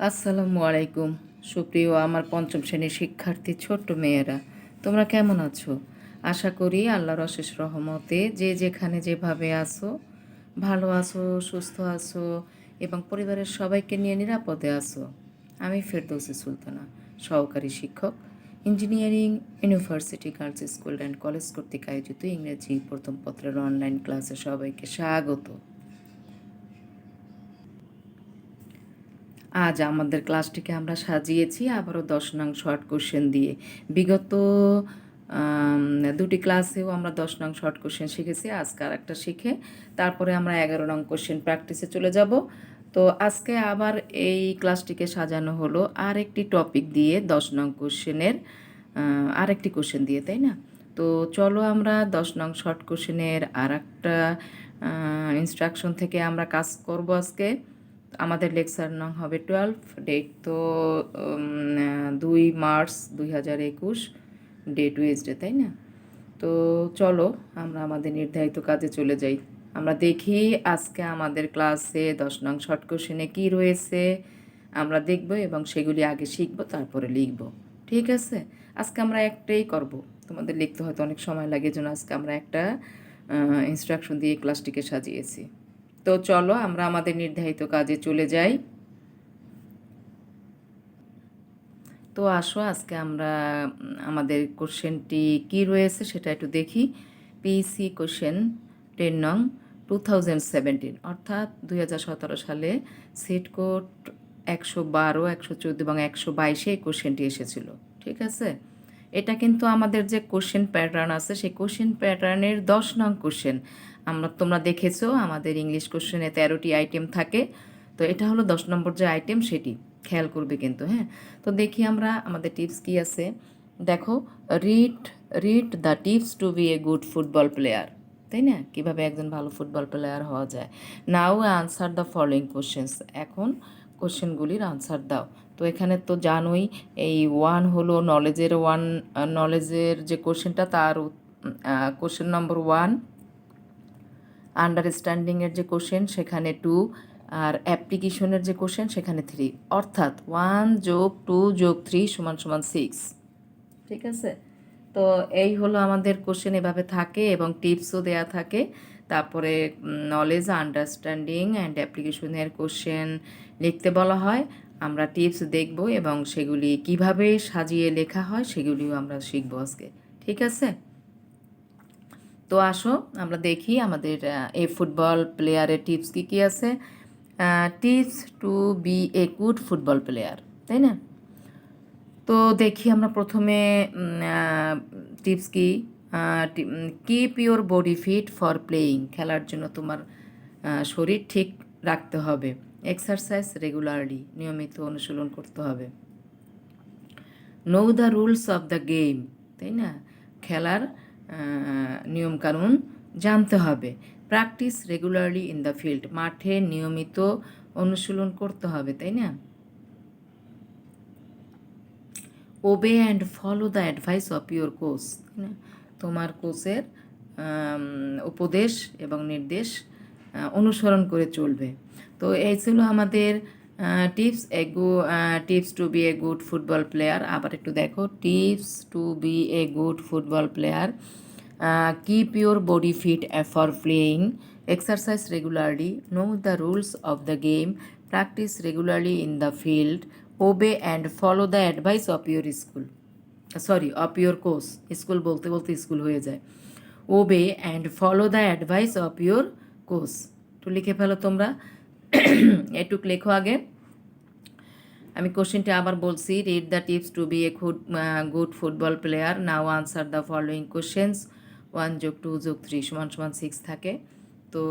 আসসালামু আলাইকুম। সুপ্রিয় আমার পঞ্চম শ্রেণীর শিক্ষার্থী ছোট্ট মেয়েরা, তোমরা কেমন আছো? আশা করি আল্লাহর অশেষ রহমতে যে যেখানে যেভাবে আছো ভালো আছো, সুস্থ আছো এবং পরিবারের সবাইকে নিয়ে নিরাপদে আছো। আমি ফেরদৌসী সুলতানা, সহকারী শিক্ষক, engineering university girls school and college কর্তৃক আয়োজিত ইংরেজি প্রথম পত্রের অনলাইন ক্লাসে সবাইকে স্বাগত। আজ আমাদের ক্লাসটিকে আমরা সাজিয়েছি আবারও 10 নং শর্ট কোশ্চেন দিয়ে। বিগত দুটি ক্লাসেও আমরা 10 নং শর্ট কোশ্চেন শিখেছি, আজকে আর একটা শিখে তারপরে আমরা 11 নং কোশ্চেন প্র্যাকটিসে চলে যাব। তো আজকে আবার এই ক্লাসটিকে সাজানো হলো আর একটি টপিক দিয়ে 10 নং কোশ্চেনের আরেকটি কোশ্চেন দিয়ে, তাই না? তো চলো আমরা 10 নং শর্ট কোশ্চেনের আর একটা ইনস্ট্রাকশন থেকে আমরা কাজ করব আজকে। আমাদের লেকচার নং হবে 12, ডেট তো 2 মার্চ 2021, ডেট ওয়েজডে, তাই না? তো চলো আমরা আমাদের নির্ধারিত কাজে চলে যাই। আমরা দেখি আজকে আমাদের ক্লাসে 10 নং শর্ট কোশ্চেনে কী রয়েছে আমরা দেখব এবং সেগুলি আগে শিখব তারপরে লিখব। ঠিক আছে? আজকে আমরা একটাই করব, তোমাদের লিখতে হয়তো অনেক সময় লাগে, জন্য আজকে আমরা একটা ইনস্ট্রাকশন দিয়ে ক্লাসটিকে সাজিয়েছি। তো চলো আমরা আমাদের নির্ধারিত কাজে চলে যাই। তো আসো আজকে আমরা আমাদের কোশ্চেনটি কি রয়েছে সেটা একটু দেখি। পিসি কোশ্চেন 10 নং 2017, অর্থাৎ 2017 সালে সেট কোড 112, 114 এবং 122 এই কোশ্চেনটি এসেছিল। ঠিক আছে? এটা কিন্তু আমাদের যে কোশ্চেন প্যাটার্ন আছে সেই কোশ্চেন প্যাটার্নের 10 নং কোশ্চেন। তোমরা দেখেছো আমাদের ইংলিশ কোশ্চেনে 13টি আইটেম থাকে, তো এটা হলো 10 নম্বর যে আইটেম সেটি খেয়াল করবে কিন্তু। হ্যাঁ, তো দেখি আমরা আমাদের টিপস কি আছে। দেখো, read read the tips to be a good football player, তাই না? কীভাবে একজন ভালো ফুটবল প্লেয়ার হওয়া যায়। Now answer the following questions, এখন কোশ্চেনগুলির আনসার দাও। তো এখানে তো জানোই এই হলো নলেজের যে কোশ্চেনটা, তার কোশ্চেন নম্বর 1। আন্ডারস্ট্যান্ডিংয়ের যে কোশ্চেন সেখানে 2, আর অ্যাপ্লিকেশনের যে কোশ্চেন সেখানে 3, অর্থাৎ 1+2+3=6। ঠিক আছে? তো এই হলো আমাদের কোশ্চেন, এভাবে থাকে এবং টিপসও দেয়া থাকে। তারপরে নলেজ, আন্ডারস্ট্যান্ডিং অ্যান্ড অ্যাপ্লিকেশনের কোশ্চেন লিখতে বলা হয়। আমরা টিপস দেখব এবং সেগুলি কিভাবে সাজিয়ে লেখা হয় সেগুলিও আমরা শিখবো আজকে। ঠিক আছে? তো আসো আমরা দেখি আমাদের এই ফুটবল প্লেয়ারের টিপস কী কী আছে। Tips to be a good football player, তাই না? তো দেখি আমরা প্রথমে টিপস কি। Keep your body fit for playing, খেলার জন্য তোমার শরীর ঠিক রাখতে হবে। এক্সারসাইজ রেগুলারলি, নিয়মিত অনুশীলন করতে হবে। Know the rules of the game, তাই না? খেলার নিয়মকানুন জানতে হবে। Practice regularly in the field, মাঠে নিয়মিত অনুশীলন করতে হবে, তাই না? Obey and follow the advice of your coach, তাই না? তোমার কোচের উপদেশ এবং নির্দেশ অনুসরণ করে চলবে। তো এই ছিল আমাদের tips to be a good football player. আবার একটু দেখো, tips to be a good football player: keep your body fit for playing, exercise regularly, know the rules of the game, practice regularly in the field, obey and follow the advice of your of your coach. School বলতে বলতে school হয়ে যায়। Obey and follow the advice of your coach. একটু লিখে ফেলো তোমরা, একটু লেখো আগে। আমি কোশ্চেনটি আবার বলছি। Read the tips to be a good football player, now answer the following questions. 1+2+3=6 থাকে। তো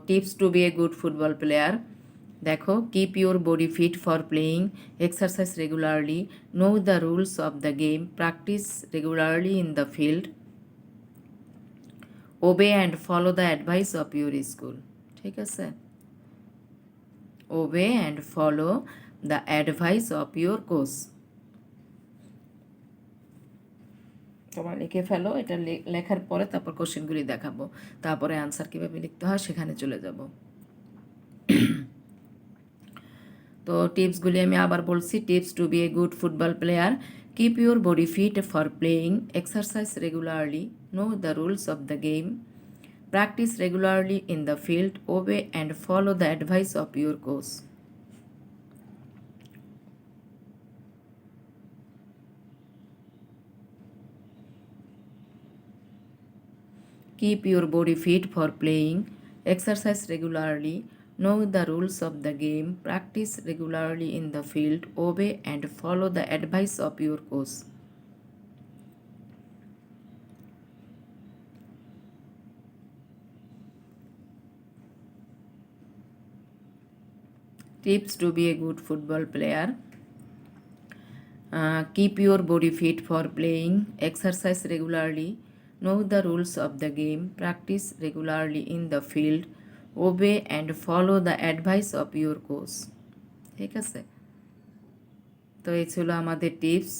tips to be a good football player, দেখো, keep your body fit for playing, exercise regularly, know the rules of the game, practice regularly in the field, obey and follow the advice of your school. ঠিক আছে? Obey and follow the advice of your coach. তোমরা লিখে ফেলো। এটা লেখার পরে তারপর কোশ্চেনগুলি দেখাবো, তারপরে আনসার কীভাবে লিখতে হয় সেখানে চলে যাব। তো টিপসগুলি আমি আবার বলছি। Tips to be a good football player: keep your body fit for playing, exercise regularly, know the rules of the game, practice regularly in the field, obey and follow the advice of your coach. Keep your body fit for playing, exercise regularly, know the rules of the game, practice regularly in the field, obey and follow the advice of your coach. Tips to be a good football player: keep your body fit for playing, exercise regularly, know the rules of the game, practice regularly in the field, obey and follow the advice of your coach. ঠিক আছে, তো এই ছিল আমাদের tips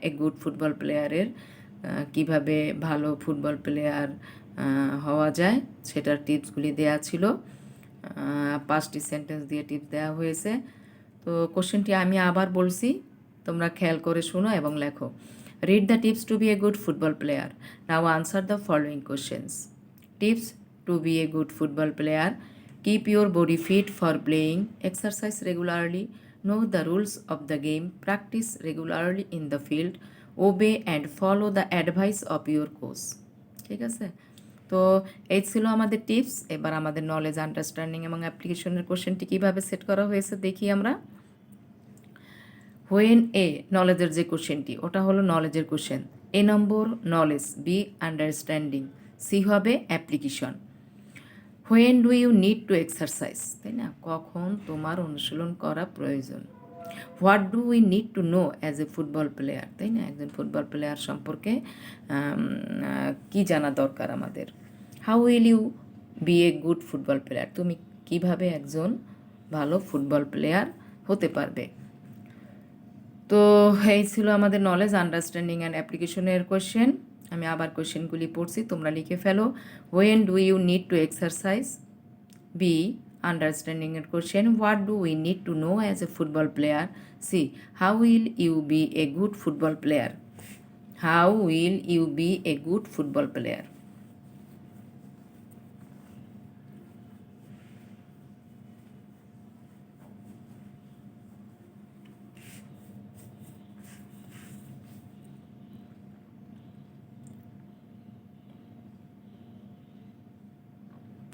এ good football প্লেয়ারের কিভাবে ভালো football player হওয়া যায় সেটার টিপসগুলি দেয়া ছিল। 5টি সেন্টেন্স দিয়ে টিপস দেওয়া হয়েছে। তো কোশ্চেনটি আমি আবার বলছি, তোমরা খেয়াল করে শোনো এবং লেখো। Read the tips to be a good football player, now answer the following questions. Tips to be a good football player: keep your body fit for playing, exercise regularly, know the rules of the game, practice regularly in the field, obey and follow the advice of your coach. ঠিক আছে, তো এই ছিল আমাদের tips. এবার আমাদের knowledge, understanding এবং অ্যাপ্লিকেশনের কোশ্চেনটি কীভাবে সেট করা হয়েছে দেখি আমরা। হোয়েন এ, নলেজের যে কোশ্চেনটি ওটা হলো নলেজের question. A number knowledge, B understanding, C হবে application. When do you need to exercise, তাই না, কখন তোমার অনুশীলন করা প্রয়োজন। What do we need to know as a football player, তাই না, একজন ফুটবল প্লেয়ার সম্পর্কে কি জানা দরকার আমাদের। How will you be a good football player, তুমি কিভাবে একজন ভালো ফুটবল প্লেয়ার হতে পারবে। তো এই ছিল আমাদের নলেজ, আন্ডারস্ট্যান্ডিং অ্যান্ড অ্যাপ্লিকেশনের কোয়েশ্চেন। আমি আবার কোয়েশ্চেনগুলি পড়ছি, তোমরা লিখে ফেলো। When do you need to exercise, B আন্ডারস্ট্যান্ডিংয়ের question, what do we need to know as a football player, C how will you be a good football player, how will you be a good football player.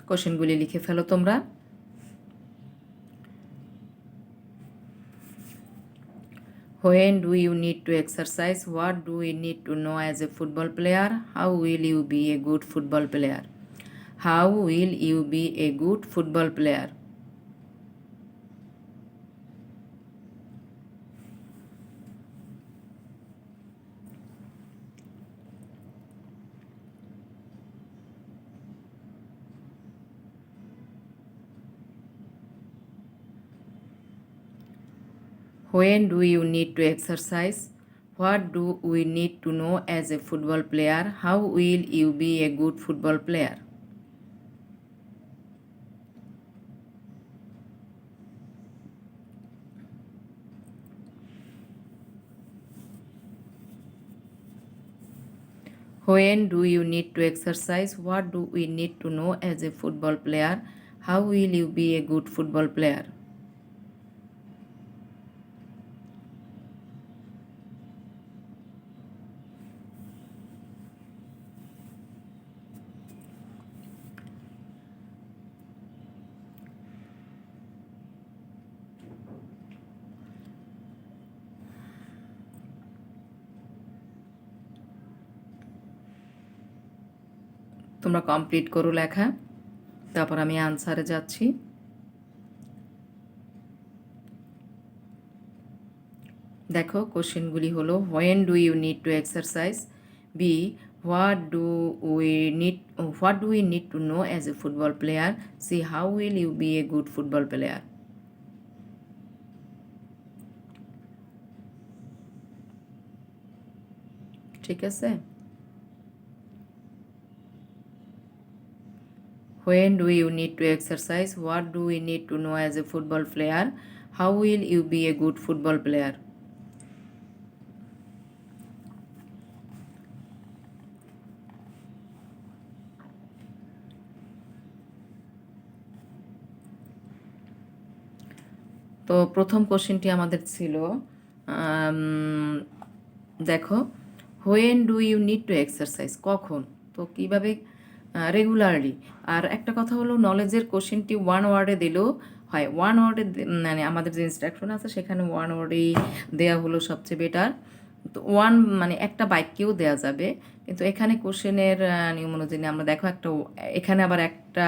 কোশ্চেনগুলি লিখে ফেলো তোমরা। When do you need to exercise? What do we need to know as a football player? How will you be a good football player? How will you be a good football player? When do you need to exercise? What do we need to know as a football player? How will you be a good football player? When do you need to exercise? What do we need to know as a football player? How will you be a good football player? তোমরা complete করো লেখা, তারপর আমি আনসারে যাচ্ছি। দেখো কোশ্চেনগুলি হলো, when do you need to exercise, B what do we need to know as a football player, C how will you be a good football player. ঠিক আছে। when do you need to exercise, what do we need to know as a football player, how will you be a good football player. তো প্রথম কোশ্চেনটি আমাদের ছিল দেখো, when do you need to exercise, কখন, তো কীভাবে, রেগুলারলি। আর একটা কথা হলো, নলেজের কোশ্চেনটি ওয়ান ওয়ার্ডে দিলেও হয়, ওয়ান ওয়ার্ডে মানে আমাদের যে ইনস্ট্রাকশন আছে সেখানে ওয়ান ওয়ার্ডেই দেওয়া হলো সবচেয়ে বেটার। তো ওয়ান মানে একটা বাক্যেও দেওয়া যাবে, কিন্তু এখানে কোশ্চেনের নিয়ম অনুযায়ী আমরা দেখো একটা এখানে আবার একটা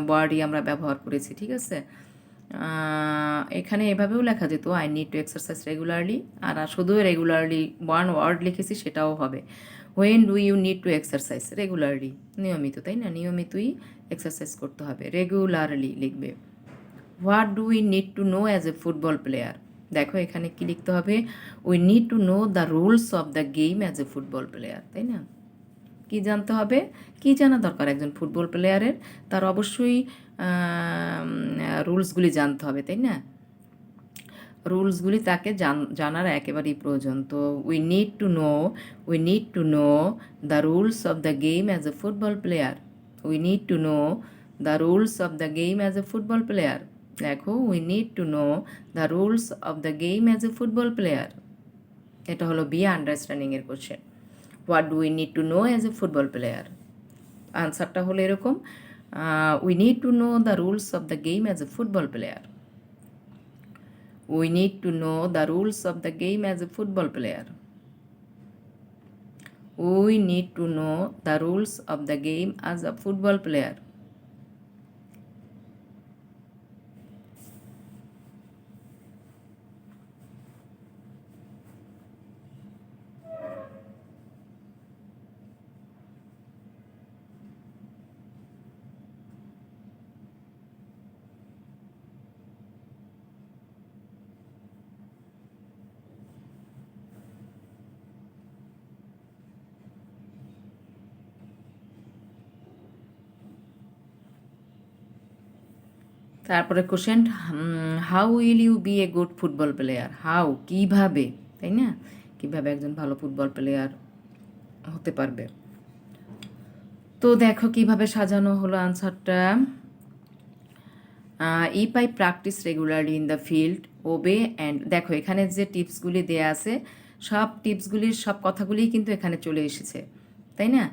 ওয়ার্ডই আমরা ব্যবহার করেছি, ঠিক আছে। এখানে এভাবেও লেখা যেত I need to exercise regularly, আর শুধু রেগুলারলি ওয়ান ওয়ার্ড লিখেছি সেটাও হবে। When do you need to exercise, regularly, নিয়মিত, তাই না, নিয়মিতই এক্সারসাইজ করতে হবে, রেগুলারলি লিখবে। What do we need to know as a football player, দেখো এখানে কি লিখতে হবে, we need to know the rules of the game as a football player, তাই না, কি জানতে হবে, কি জানা দরকার একজন ফুটবল প্লেয়ারের, তার অবশ্যই রুলসগুলি জানতে হবে, তাই না, রুলসগুলি তাকে জানার একেবারেই প্রয়োজন। তো we need to know the rules of the game as a football player, we need to know the rules of the game as a football player. দেখো, we need to know the rules of the game as a football player, এটা হলো B আন্ডারস্ট্যান্ডিংয়ের question. What do we need to know as a football player, আনসারটা হলো এরকম, we need to know the rules of the game as a football player, we need to know the rules of the game as a football player, we need to know the rules of the game as a football player. তারপরে question, how will you be a good football player, how, কীভাবে, তাই না, কীভাবে একজন ভালো football player হতে পারবে। তো দেখো কিভাবে সাজানো হলো আনসারটা, if I practice regularly in the field, obey and, দেখো এখানে যে টিপসগুলি দেয়া আছে সব টিপসগুলির সব কথাগুলিই কিন্তু এখানে চলে এসেছে, তাই না।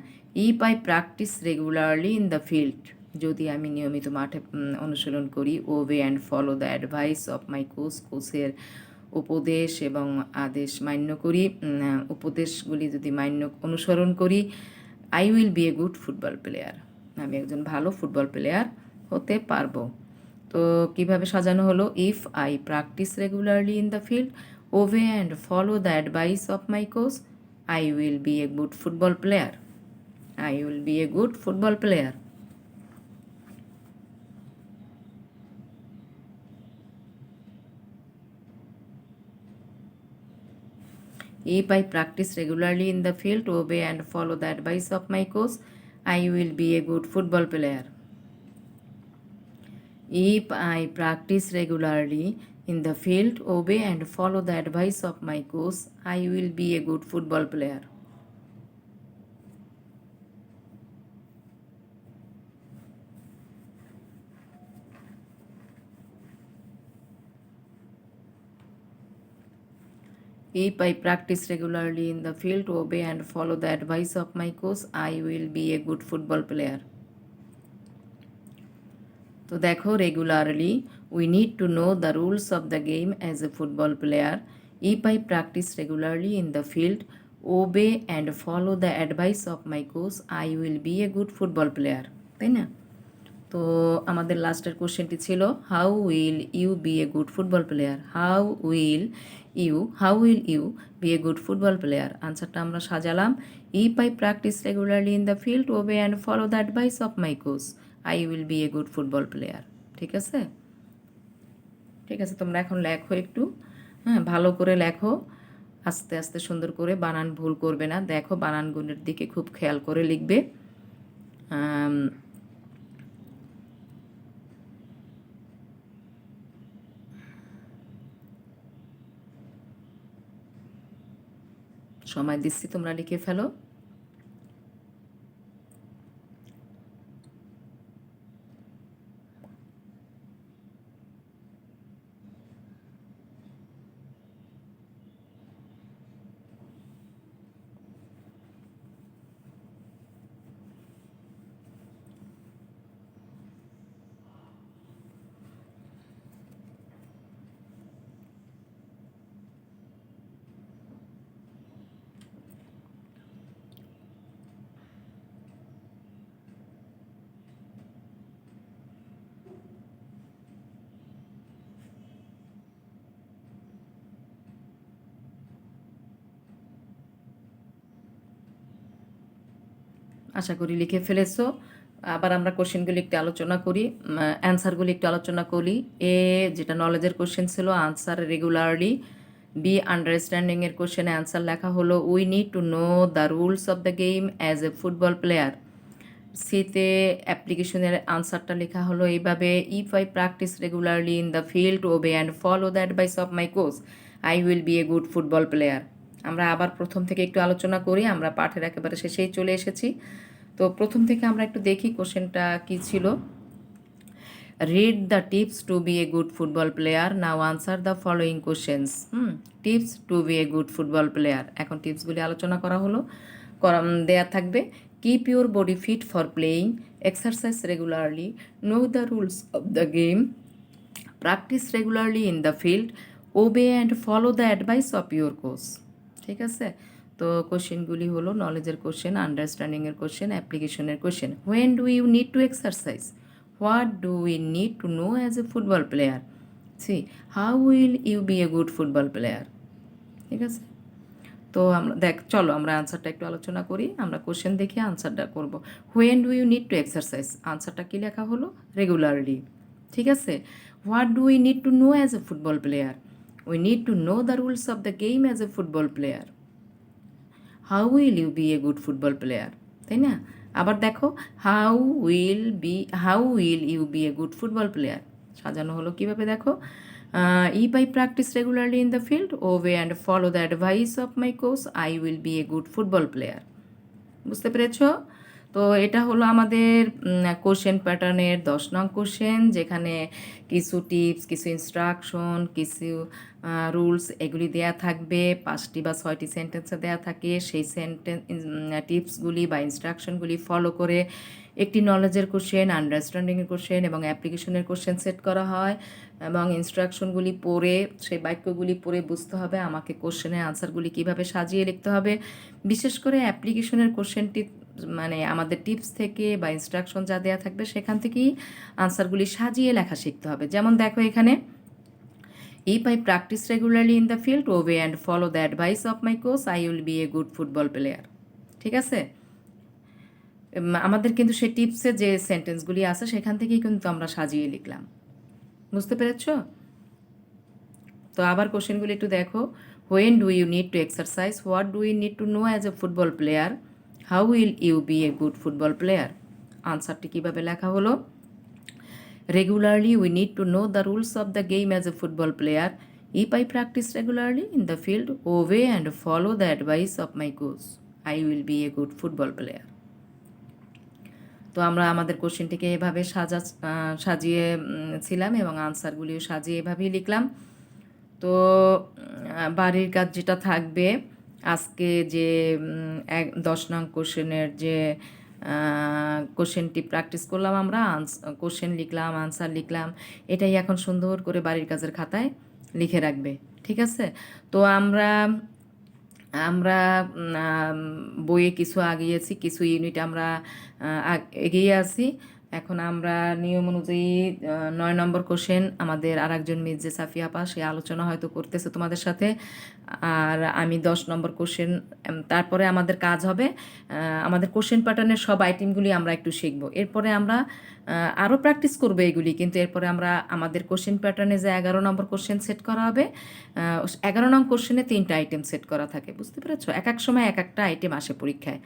If I practice regularly in the field, যদি আমি নিয়মিত মাঠে অনুশীলন করি, obey and follow the advice of my coach, কোচের উপদেশ এবং আদেশ মান্য করি, উপদেশগুলি যদি অনুসরণ করি, I will be a good football player, আমি একজন ভালো ফুটবল প্লেয়ার হতে পারবো। তো কিভাবে সাজানো হলো, if I practice regularly in the field, obey and follow the advice of my coach, I will be a good football player, I will be a good football player. If I practice regularly in the field, obey and follow the advice of my coach, I will be a good football player. If I practice regularly in the field, obey and follow the advice of my coach, I will be a good football player. If I practice regularly in the field, obey and follow the advice of my coach, I will be a good football player. তো দেখো, regularly, we need to know the rules of the game as a football player, if I practice regularly in the field, obey and follow the advice of my coach, I will be a good football player, তাই না। তো আমাদের লাস্টের কোশ্চেনটি ছিল, how will you be a good football player, how will you be a good football player. আনসারটা আমরা সাজালাম, if I practice regularly in the field, obey and follow the advice of my coach, I will be a good football player. ঠিক আছে, ঠিক আছে, তোমরা এখন লেখো একটু, হ্যাঁ, ভালো করে লেখো, আস্তে আস্তে সুন্দর করে, বানান ভুল করবে না, দেখো বানানগুলোর দিকে খুব খেয়াল করে লিখবে। সময় দিচ্ছি, তোমরা লিখে ফেলো। আশা করি লিখে ফেলেছো। আবার আমরা কোশ্চেনগুলি একটু আলোচনা করি, অ্যান্সারগুলি একটু আলোচনা করি। এ যেটা নলেজের কোশ্চেন ছিল, আনসার রেগুলারলি। বি আন্ডারস্ট্যান্ডিংয়ের কোশ্চেনে অ্যান্সার লেখা হলো we need to know the rules of the game as a football player. সিতে অ্যাপ্লিকেশনের আনসারটা লেখা হলো এইভাবে, if I practice regularly in the field obey and follow the advice of my coach I will be a good football player. আমরা আবার প্রথম থেকে একটু আলোচনা করি, আমরা পাঠের একেবারে শেষেই চলে এসেছি। তো প্রথম থেকে আমরা একটু দেখি কোশ্চেনটা কি ছিল। Read the tips to be a good football player, now answer the following questions. Tips to be a good football player, এখন টিপসগুলি আলোচনা করা হলো, দেয়া থাকবে। Keep your body fit for playing, exercise regularly, know the rules of the game, practice regularly in the field, obey and follow the advice of your coach. ঠিক আছে, তো কোশ্চেনগুলি হলো নলেজের কোশ্চেন, আন্ডারস্ট্যান্ডিংয়ের কোশ্চেন, অ্যাপ্লিকেশনের question. When do you need to exercise, what do we need to know as a football player, C how will you be a good football player. ঠিক আছে, তো আমরা চলো আমরা আনসারটা একটু আলোচনা করি, আমরা কোশ্চেন দেখে আনসারটা করব। When do you need to exercise, আনসারটা কি লেখা হলো, রেগুলারলি। ঠিক আছে, what do we need to know as a football player, we need to know the rules of the game as a football player. How will you be a good football player, তাই না? আবার দেখো, how will you be a good football player সাজানো হলো কীভাবে দেখো। If I practice regularly in the field obey and follow the advice of my coach I will be a good football player. বুঝতে পেরেছো? তো এটা হলো আমাদের কোশ্চেন প্যাটার্নের 10 নং কোশ্চেন, যেখানে কিছু টিপস, কিছু ইনস্ট্রাকশন, কিছু রুলস এগুলি দেয়া থাকবে। 5টি বা 6টি সেন্টেন্সে দেয়া থাকে, সেই টিপসগুলি বা ইনস্ট্রাকশনগুলি ফলো করে একটি নলেজের কোশ্চেন, আন্ডারস্ট্যান্ডিংয়ের কোশ্চেন এবং অ্যাপ্লিকেশনের কোশ্চেন সেট করা হয়। এবং ইনস্ট্রাকশনগুলি পড়ে, সেই বাক্যগুলি পড়ে বুঝতে হবে আমাকে কোশ্চেনের আনসারগুলি কীভাবে সাজিয়ে লিখতে হবে। বিশেষ করে অ্যাপ্লিকেশনের কোশ্চেনটি মানে আমাদের টিপস থেকে বা ইনস্ট্রাকশন যা দেওয়া থাকবে সেখান থেকেই আনসারগুলি সাজিয়ে লেখা শিখতে হবে। যেমন দেখো এখানে, if I practice regularly in the field obey and follow the advice of my coach I will be a good football player. ঠিক আছে, আমাদের কিন্তু সেই টিপসের যে সেন্টেন্সগুলি আছে সেখান থেকেই কিন্তু আমরা সাজিয়ে লিখলাম। বুঝতে পেরেছ? তো আবার কোশ্চেনগুলি একটু দেখো। When do you need to exercise, what do you need to know as a football player, how will you be a good football player. আনসারটি কীভাবে লেখা হলো, regularly we need to know the rules of the game as a football player, if I practice regularly in the field obey and follow the advice of my coach I will be a good football player. তো আমরা আমাদের কোশ্চেনটিকে এভাবে সাজিয়ে ছিলাম এবং আনসারগুলিও সাজিয়ে এভাবেই লিখলাম। তো বাড়ির কাজ যেটা থাকবে, আজকে যে 10 নং কোশ্চেনের যে কোশ্চেনটি প্র্যাকটিস করলাম, আমরা কোশ্চেন লিখলাম, আনসার লিখলাম, এটাই এখন সুন্দর করে বাড়ির কাজের খাতায় লিখে রাখবে। ঠিক আছে, তো আমরা বইয়ে কিছু আগিয়েছি, কিছু ইউনিট আমরা এগিয়ে আছি। এখন আমরা নিয়ম অনুযায়ী 9 নম্বর কোশ্চেন আমাদের আর একজন মিস যে সাফিয়া আপা, সে আলোচনা হয়তো করতেছে তোমাদের সাথে, আর আমি 10 নম্বর কোশ্চেন। তারপরে আমাদের কাজ হবে আমাদের কোশ্চেন প্যাটার্নের সব আইটেমগুলি আমরা একটু শিখবো। এরপরে আমরা আরও প্র্যাকটিস করবো এগুলি, কিন্তু এরপরে আমরা আমাদের কোশ্চেন প্যাটার্নে যে 11 নম্বর কোশ্চেন সেট করা হবে, 11 নং কোশ্চেনে 3টা আইটেম সেট করা থাকে। বুঝতে পেরেছো? এক এক সময় এক একটা আইটেম আসে পরীক্ষায়।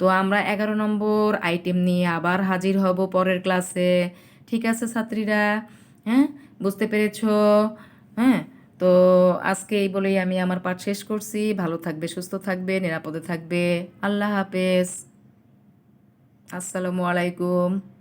তো আমরা 11 নম্বর আইটেম নিয়ে আবার হাজির হব পরের ক্লাসে। ঠিক আছে ছাত্রীরা? হ্যাঁ, বুঝতে পেরেছো? হ্যাঁ, তো আজকে এই বলেই আমি আমার পাঠ শেষ করছি। ভালো থাকবে, সুস্থ থাকবে, নিরাপদে থাকবে। আল্লাহ হাফেজ। আসসালামু আলাইকুম।